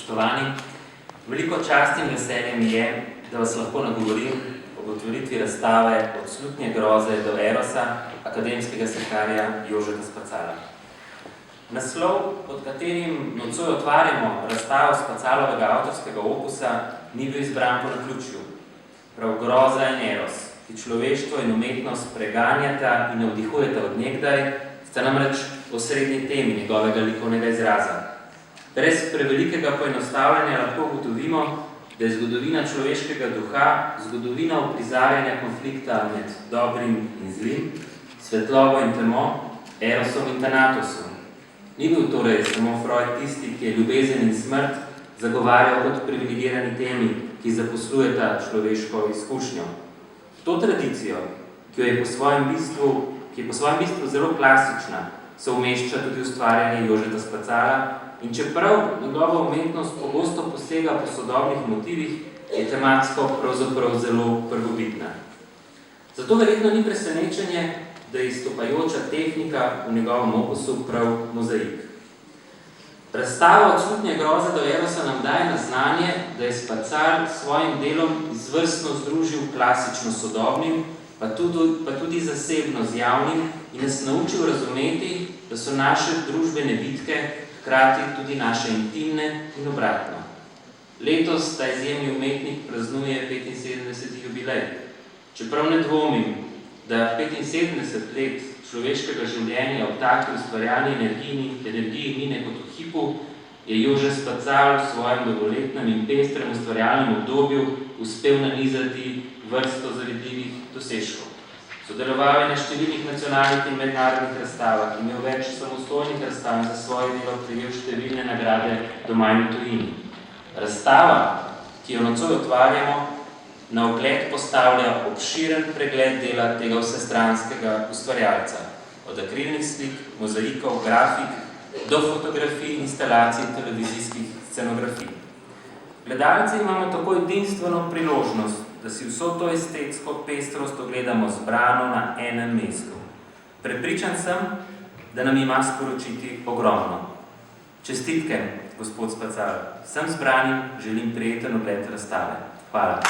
Spoštovani, veliko čast in veselje mi je, da vas lahko nagovorim ob otvoritvi razstave Od slutnje groze do Erosa akademskega slikarja Jožeta Spacala. Naslov, pod katerim nocoj otvarjamo razstavo Spacalovega avtorskega opusa, ni bil izbran po naključju. Prav groza in Eros, ki človeštvo in umetnost preganjata in navdihujeta od nekdaj, sta namreč osrednji temi njegovega likovnega izraza. Brez prevelikega poenostavljanja lahko ugotovimo, da je zgodovina človeškega duha zgodovina uprizarjanja konflikta med dobrim in zlim, svetlobo in temo, Erosom in Thanatosom. Ni bil torej samo Freud tisti, ki je ljubezen in smrt zagovarjal kot privilegirani temi, ki zaposlujeta človeško izkušnjo. To tradicijo, ki je po svojem bistvu zelo klasična, se umešča tudi ustvarjanje Jožeta Spacala, in čeprav njegova umetnost pogosto posega po sodobnih motivih, je tematsko pravzaprav zelo prvobitna. Zato verjetno ni presenečenje, da je izstopajoča tehnika v njegovem opusu prav mozaik. Razstava Od slutnje groze do Erosa nam daje na znanje, da je Spacal s svojim delom izvrstno združil klasično sodobnim, pa tudi zasebno z javnim in nas naučil razumeti, da so naše družbene bitke hkrati tudi naše intimne in obratno. Letos ta izjemni umetnik praznuje 75. jubilej. Čeprav ne dvomim, da 75 let človeškega življenja v taki ustvarjalni energiji mine kot v hipu, je Jože Spacal v svojem dolgoletnem in pestrem ustvarjalnem obdobju uspel nanizati vrsto zavidljivih dosežkov. Sodeloval je na številnih nacionalnih in mednarodnih razstavah, imel več samostojnih razstav in za svoje delo prejel številne nagrade doma in v tujini. Razstava, ki jo nocoj otvarjamo, na ogled postavlja obširen pregled dela tega vsestranskega ustvarjalca, od akrilnih slik, mozaikov, grafik, do fotografij, instalacij in televizijskih scenografij. Gledalci imamo tako edinstveno priložnost, da si vso to estetsko pestrost ogledamo zbrano na enem mestu. Prepričan sem, da nam ima sporočiti ogromno. Čestitke, gospod Spacal. Vsem zbranim želim prijeten ogled razstave. Hvala.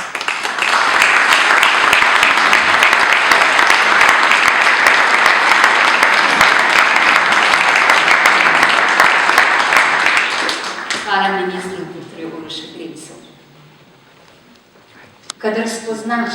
Hvala ministru dr. Urošu Grimsu. Kadar spoznaš